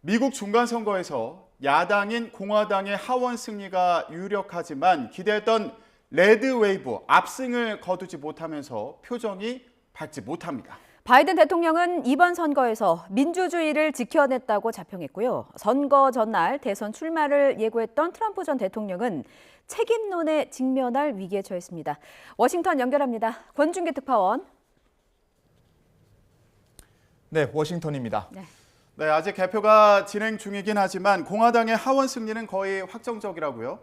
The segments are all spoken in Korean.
미국 중간선거에서 야당인 공화당의 하원 승리가 유력하지만 기대했던 레드웨이브 압승을 거두지 못하면서 표정이 밝지 못합니다. 바이든 대통령은 이번 선거에서 민주주의를 지켜냈다고 자평했고요. 선거 전날 대선 출마를 예고했던 트럼프 전 대통령은 책임론에 직면할 위기에 처했습니다. 워싱턴 연결합니다. 권준기 특파원. 네, 워싱턴입니다. 네, 아직 개표가 진행 중이긴 하지만 공화당의 하원 승리는 거의 확정적이라고요?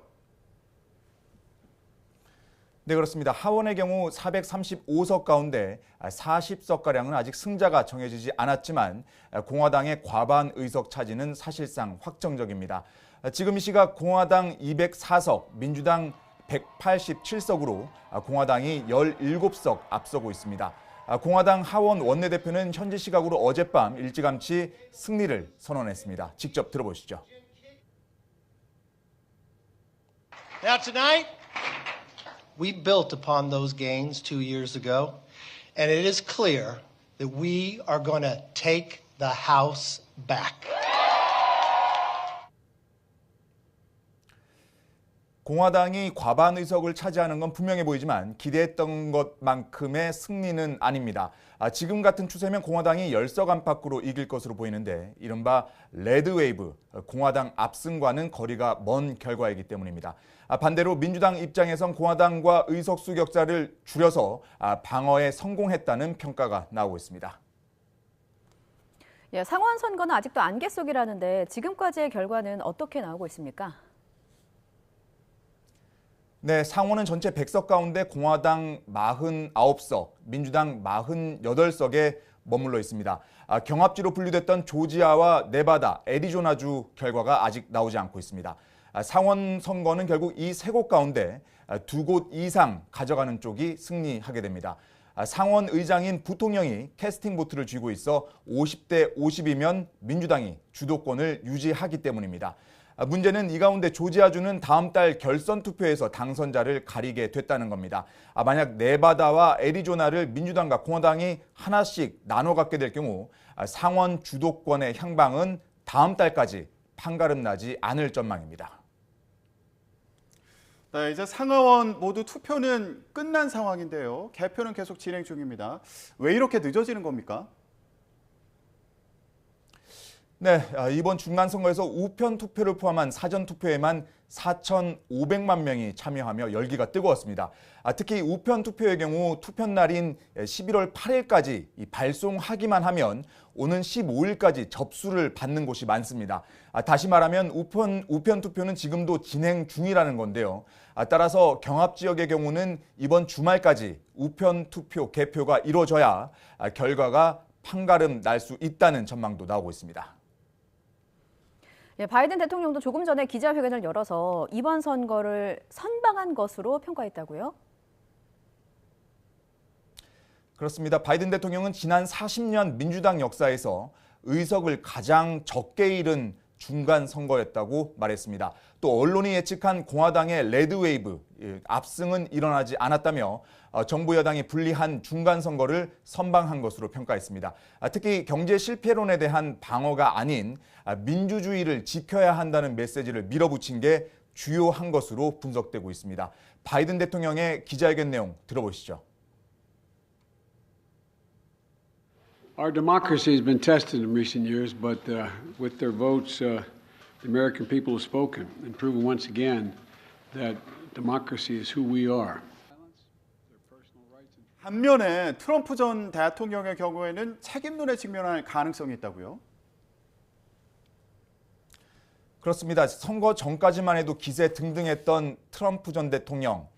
네, 그렇습니다. 하원의 경우 435석 가운데 40석가량은 아직 승자가 정해지지 않았지만 공화당의 과반 의석 차지는 사실상 확정적입니다. 지금 이 시각 공화당 204석, 민주당 187석으로 공화당이 17석 앞서고 있습니다. 공화당 하원 원내대표는 현지 시각으로 어젯밤 일찌감치 승리를 선언했습니다. 직접 들어보시죠. Now tonight, we built upon those gains 2 years ago, and it is clear that we are going to take the House back. 공화당이 과반 의석을 차지하는 건 분명해 보이지만 기대했던 것만큼의 승리는 아닙니다. 지금 같은 추세면 공화당이 10석 안팎으로 이길 것으로 보이는데 이른바 레드웨이브, 공화당 압승과는 거리가 먼 결과이기 때문입니다. 반대로 민주당 입장에선 공화당과 의석수 격차를 줄여서 방어에 성공했다는 평가가 나오고 있습니다. 상원 선거는 아직도 안개 속이라는데 지금까지의 결과는 어떻게 나오고 있습니까? 네, 상원은 전체 100석 가운데 공화당 49석, 민주당 48석에 머물러 있습니다. 경합지로 분류됐던 조지아와 네바다, 애리조나주 결과가 아직 나오지 않고 있습니다. 상원 선거는 결국 이 세 곳 가운데 2곳 이상 가져가는 쪽이 승리하게 됩니다. 상원 의장인 부통령이 캐스팅 보트를 쥐고 있어 50대 50이면 민주당이 주도권을 유지하기 때문입니다. 문제는 이 가운데 조지아주는 다음 달 결선 투표에서 당선자를 가리게 됐다는 겁니다. 만약 네바다와 애리조나를 민주당과 공화당이 하나씩 나눠 갖게 될 경우 상원 주도권의 향방은 다음 달까지 판가름 나지 않을 전망입니다. 네, 이제 상하원 모두 투표는 끝난 상황인데요. 개표는 계속 진행 중입니다. 왜 이렇게 늦어지는 겁니까? 네, 이번 중간선거에서 우편 투표를 포함한 사전 투표에만 4,500만 명이 참여하며 열기가 뜨거웠습니다. 특히 우편 투표의 경우 투표날인 11월 8일까지 발송하기만 하면 오는 15일까지 접수를 받는 곳이 많습니다. 다시 말하면 우편 투표는 지금도 진행 중이라는 건데요. 따라서 경합 지역의 경우는 이번 주말까지 우편 투표 개표가 이루어져야 결과가 판가름 날 수 있다는 전망도 나오고 있습니다. 바이든 대통령도 조금 전에 기자회견을 열어서 이번 선거를 선방한 것으로 평가했다고요? 그렇습니다. 바이든 대통령은 지난 40년 민주당 역사에서 의석을 가장 적게 잃은 중간 선거였다고 말했습니다. 또 언론이 예측한 공화당의 레드웨이브, 압승은 일어나지 않았다며 정부 여당이 불리한 중간 선거를 선방한 것으로 평가했습니다. 특히 경제 실패론에 대한 방어가 아닌 민주주의를 지켜야 한다는 메시지를 밀어붙인 게 주요한 것으로 분석되고 있습니다. 바이든 대통령의 기자회견 내용 들어보시죠. Our democracy has been tested in recent years, but with their votes, the American people have spoken and proven once again that democracy is who we are. 반면에 트럼프 전 대통령의 경우에는 책임론에 직면할 가능성이 있다고요? 그렇습니다. 선거 전까지만 해도 기세 등등했던 트럼프 전 대통령,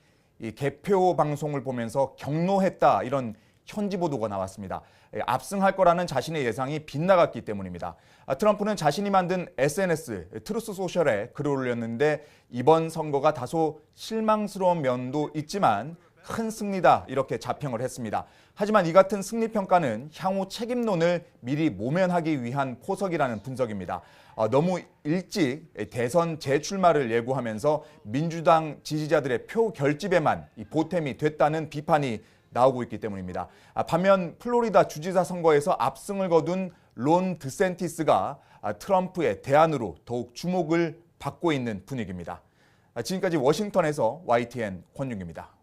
이 개표 방송을 보면서 경로했다 이런 현지 보도가 나왔습니다. 압승할 거라는 자신의 예상이 빗나갔기 때문입니다. 트럼프는 자신이 만든 SNS, 트루스 소셜에 글을 올렸는데 이번 선거가 다소 실망스러운 면도 있지만 큰 승리다 이렇게 자평을 했습니다. 하지만 이 같은 승리 평가는 향후 책임론을 미리 모면하기 위한 포석이라는 분석입니다. 너무 일찍 대선 재출마를 예고하면서 민주당 지지자들의 표 결집에만 보탬이 됐다는 비판이 나오고 있기 때문입니다. 반면 플로리다 주지사 선거에서 압승을 거둔 론 드샌티스가 트럼프의 대안으로 더욱 주목을 받고 있는 분위기입니다. 지금까지 워싱턴에서 YTN 권윤기입니다.